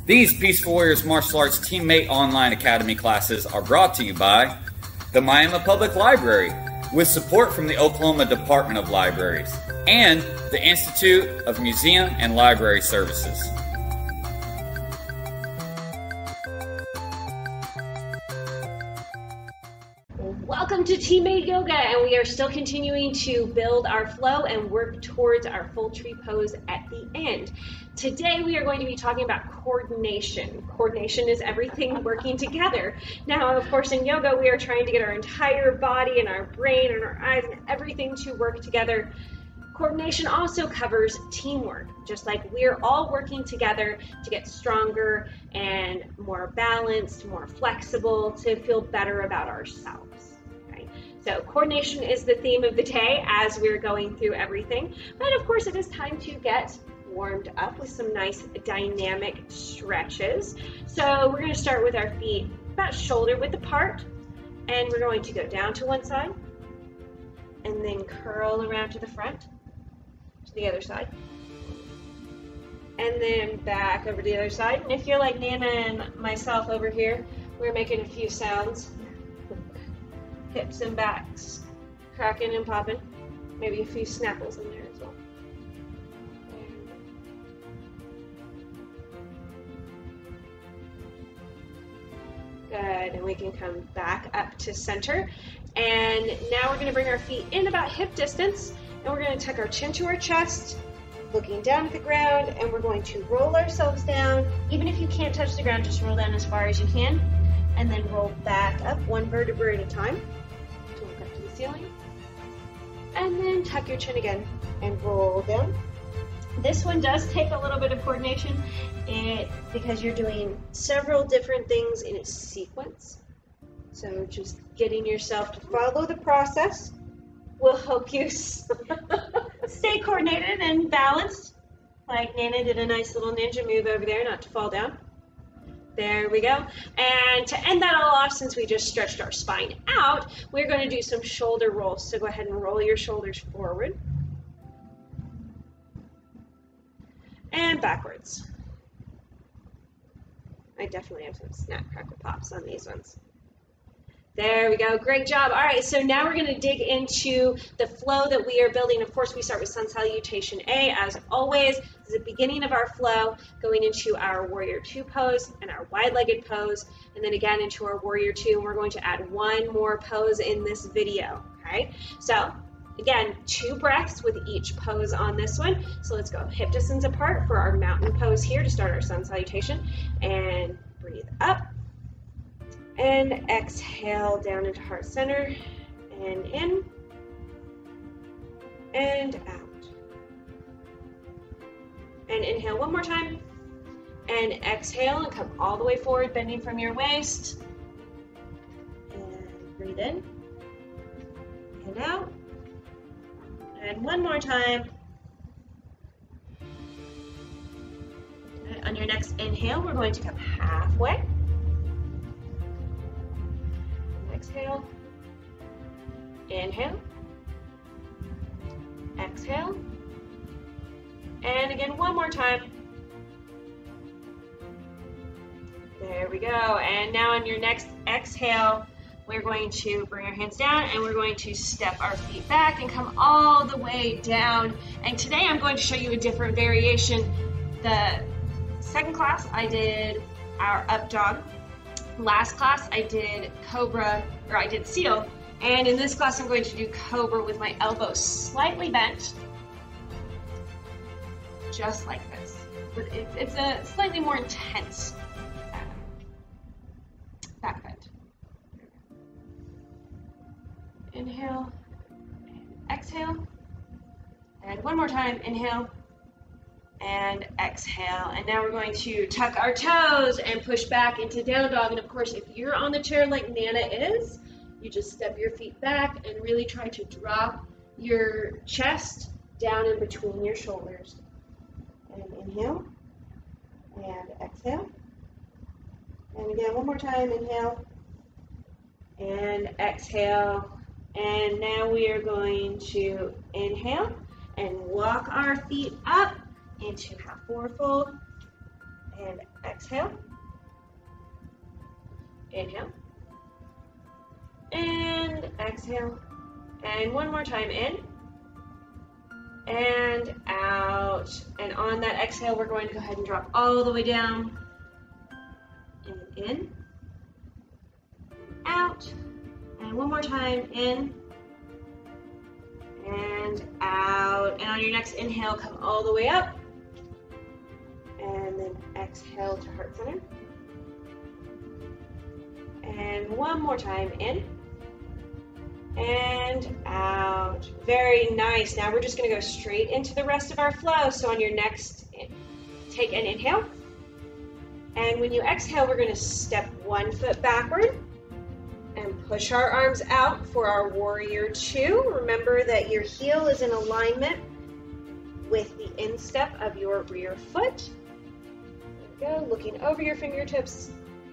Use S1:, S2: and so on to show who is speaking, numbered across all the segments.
S1: These Peaceful Warriors Martial Arts Teammate Online Academy classes are brought to you by the Miami Public Library, with support from the Oklahoma Department of Libraries, and the Institute of Museum and Library Services.
S2: Welcome to Teammate Yoga, and we are still continuing to build our flow and work towards our full tree pose at the end. Today we are going to be talking about coordination. Coordination is everything working together. Now, of course, in yoga we are trying to get our entire body and our brain and our eyes and everything to work together. Coordination also covers teamwork, just like we're all working together to get stronger and more balanced, more flexible, to feel better about ourselves. So coordination is the theme of the day as we're going through everything. But of course it is time to get warmed up with some nice dynamic stretches. So we're going to start with our feet about shoulder width apart, and we're going to go down to one side and then curl around to the front, to the other side, and then back over to the other side. And if you're like Nana and myself over here, we're making a few sounds. Hips and backs, cracking and popping. Maybe a few snapples in there as well. Good, and we can come back up to center. And now we're gonna bring our feet in about hip distance, and we're gonna tuck our chin to our chest, looking down at the ground, and we're going to roll ourselves down. Even if you can't touch the ground, just roll down as far as you can, and then roll back up one vertebra at a time. Ceiling, and then tuck your chin again and roll down. This one does take a little bit of coordination because you're doing several different things in a sequence. So just getting yourself to follow the process will help you stay coordinated and balanced. Like Nana did a nice little ninja move over there, not to fall down. There we go. And to end that all off, since we just stretched our spine out, we're going to do some shoulder rolls. So go ahead and roll your shoulders forward and backwards. I definitely have some snap, crackle, pops on these ones. There we go. Great job. All right, so now we're going to dig into the flow that we are building. Of course, we start with Sun Salutation A, as always. This is the beginning of our flow, going into our Warrior Two pose and our wide-legged pose, and then again into our Warrior Two, and we're going to add one more pose in this video, okay? So, again, 2 breaths with each pose on this one. So let's go hip distance apart for our mountain pose here to start our Sun Salutation, and breathe up. And exhale down into heart center, and in, and out. And inhale one more time, and exhale and come all the way forward, bending from your waist. And breathe in, and out. And one more time. And on your next inhale, we're going to come halfway. Exhale, inhale, exhale, and again one more time. There we go. And now on your next exhale, we're going to bring our hands down and we're going to step our feet back and come all the way down. And today I'm going to show you a different variation. The second class I did our up dog. Last class I did cobra, or I did seal, and in this class I'm going to do cobra with my elbows slightly bent, just like this. But it's a slightly more intense back bend. Inhale, and exhale, and one more time, inhale, and exhale. And now we're going to tuck our toes and push back into down dog. And of course, if you're on the chair like Nana is, you just step your feet back and really try to drop your chest down in between your shoulders. And inhale, and exhale. And again, one more time, inhale, and exhale. And now we are going to inhale and walk our feet up into half forward fold, and exhale. Inhale. And exhale. And one more time, in and out. And on that exhale, we're going to go ahead and drop all the way down. And in, out. And one more time, in and out. And on your next inhale, come all the way up. And then exhale to heart center. And one more time, in and out. Very nice. Now we're just going to go straight into the rest of our flow. So on your next, take an inhale. And when you exhale, we're going to step one foot backward and push our arms out for our warrior two. Remember that your heel is in alignment with the instep of your rear foot. There we go. Looking over your fingertips.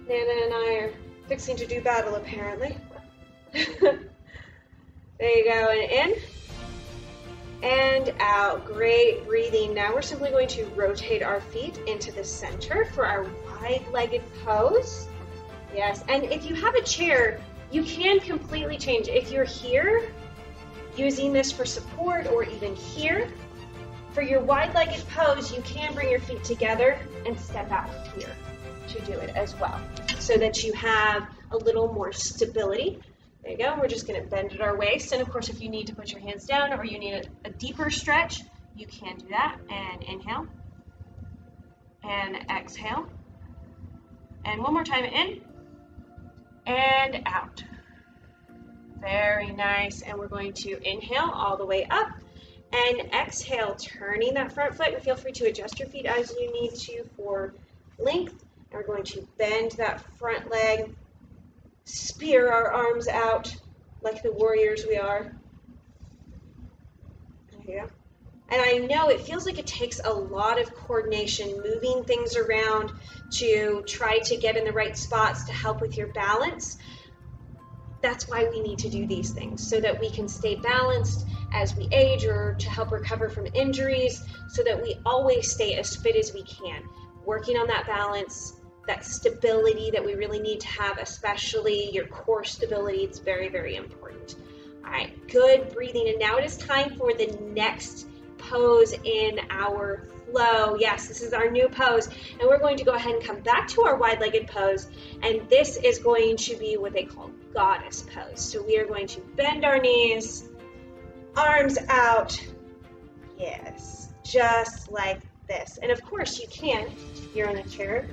S2: Nana and I are fixing to do battle, apparently. There you go, and in and out. Great breathing. Now we're simply going to rotate our feet into the center for our wide-legged pose. Yes, and if you have a chair, you can completely change. If you're here, using this for support, or even here, for your wide-legged pose, you can bring your feet together and step out here to do it as well, so that you have a little more stability. There you go. We're just going to bend at our waist. And of course, if you need to put your hands down or you need a deeper stretch, you can do that. And inhale. And exhale. And one more time, in and out. Very nice. And we're going to inhale all the way up and exhale, turning that front foot. And feel free to adjust your feet as you need to for length. And we're going to bend that front leg. Spear our arms out like the warriors we are. There you go. And I know it feels like it takes a lot of coordination, moving things around to try to get in the right spots to help with your balance. That's why we need to do these things, so that we can stay balanced as we age, or to help recover from injuries, so that we always stay as fit as we can. Working on that balance, that stability that we really need to have, especially your core stability. It's very, very important. All right, good breathing. And now it is time for the next pose in our flow. Yes, this is our new pose. And we're going to go ahead and come back to our wide-legged pose. And this is going to be what they call goddess pose. So we are going to bend our knees, arms out. Yes, just like this. And of course you can, if you're in a chair,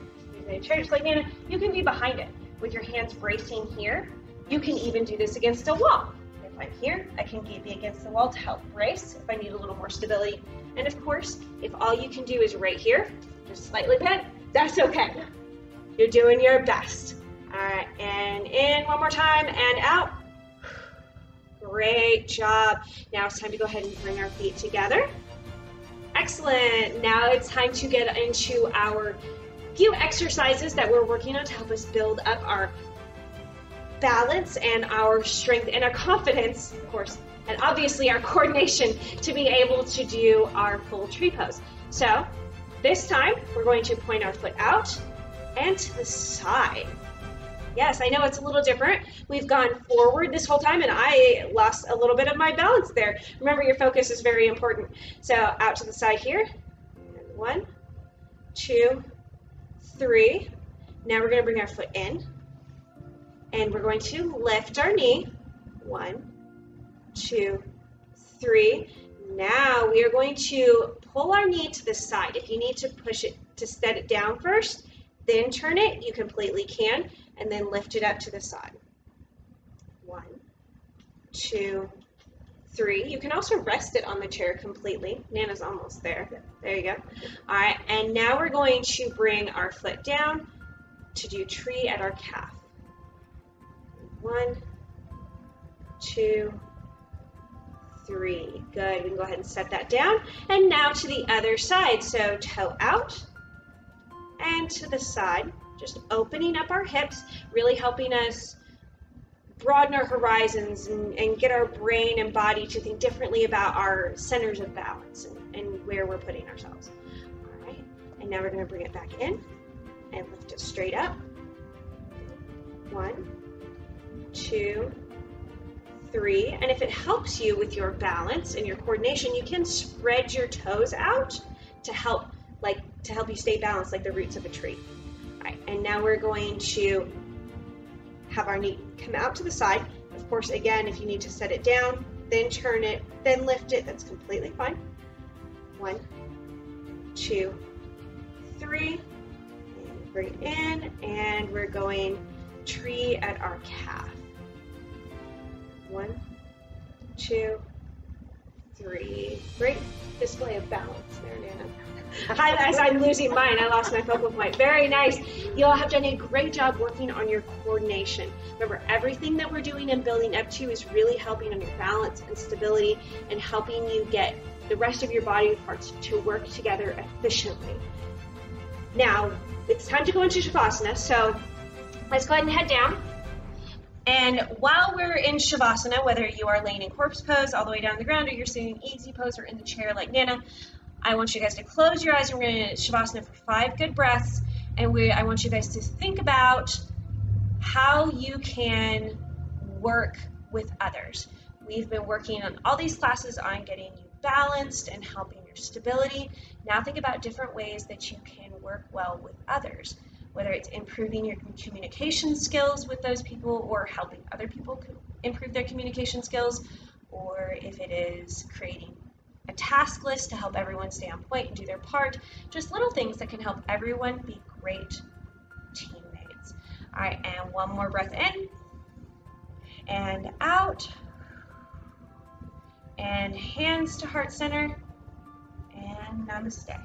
S2: just like Nana, you can be behind it with your hands bracing here. You can even do this against a wall. If I'm here, I can be against the wall to help brace if I need a little more stability. And of course, if all you can do is right here, just slightly bent, that's okay. You're doing your best. All right, and in one more time and out. Great job. Now it's time to go ahead and bring our feet together. Excellent. Now it's time to get into our few exercises that we're working on to help us build up our balance and our strength and our confidence, of course, and obviously our coordination to be able to do our full tree pose. So this time we're going to point our foot out and to the side. Yes, I know it's a little different. We've gone forward this whole time and I lost a little bit of my balance there. Remember, your focus is very important. So out to the side here. 1, 2, 3. Now we're going to bring our foot in and we're going to lift our knee. 1, 2, 3. Now we are going to pull our knee to the side. If you need to push it to set it down first, then turn it, you completely can, and then lift it up to the side. 1, 2, 3. You can also rest it on the chair completely. Nana's almost there. There you go. All right, and now we're going to bring our foot down to do tree at our calf. 1, 2, 3. Good. We can go ahead and set that down. And now to the other side. So toe out and to the side. Just opening up our hips, really helping us broaden our horizons and get our brain and body to think differently about our centers of balance and where we're putting ourselves. All right, and now we're going to bring it back in sit straight up. 1, 2, 3. And if it helps you with your balance and your coordination, you can spread your toes out to help you stay balanced like the roots of a tree. All right, and now we're going to have our knee come out to the side. Of course, again, if you need to set it down, then turn it, then lift it, that's completely fine. 1, 2, 3. And bring it in, and we're going tree at our calf. 1, 2, 3. Great display of balance there, Nana. Hi guys, I'm losing mine. I lost my focal point. Very nice. You all have done a great job working on your coordination. Remember, everything that we're doing and building up to is really helping on your balance and stability and helping you get the rest of your body parts to work together efficiently. Now, it's time to go into Shavasana, so let's go ahead and head down. And while we're in Shavasana, whether you are laying in corpse pose all the way down to the ground or you're sitting in easy pose or in the chair like Nana, I want you guys to close your eyes and we're going to Shavasana for 5 good breaths. And I want you guys to think about how you can work with others. We've been working on all these classes on getting you balanced and helping your stability. Now think about different ways that you can work well with others, whether it's improving your communication skills with those people or helping other people improve their communication skills, or if it is creating a task list to help everyone stay on point and do their part. Just little things that can help everyone be great teammates. All right, and one more breath in and out, and hands to heart center, and namaste.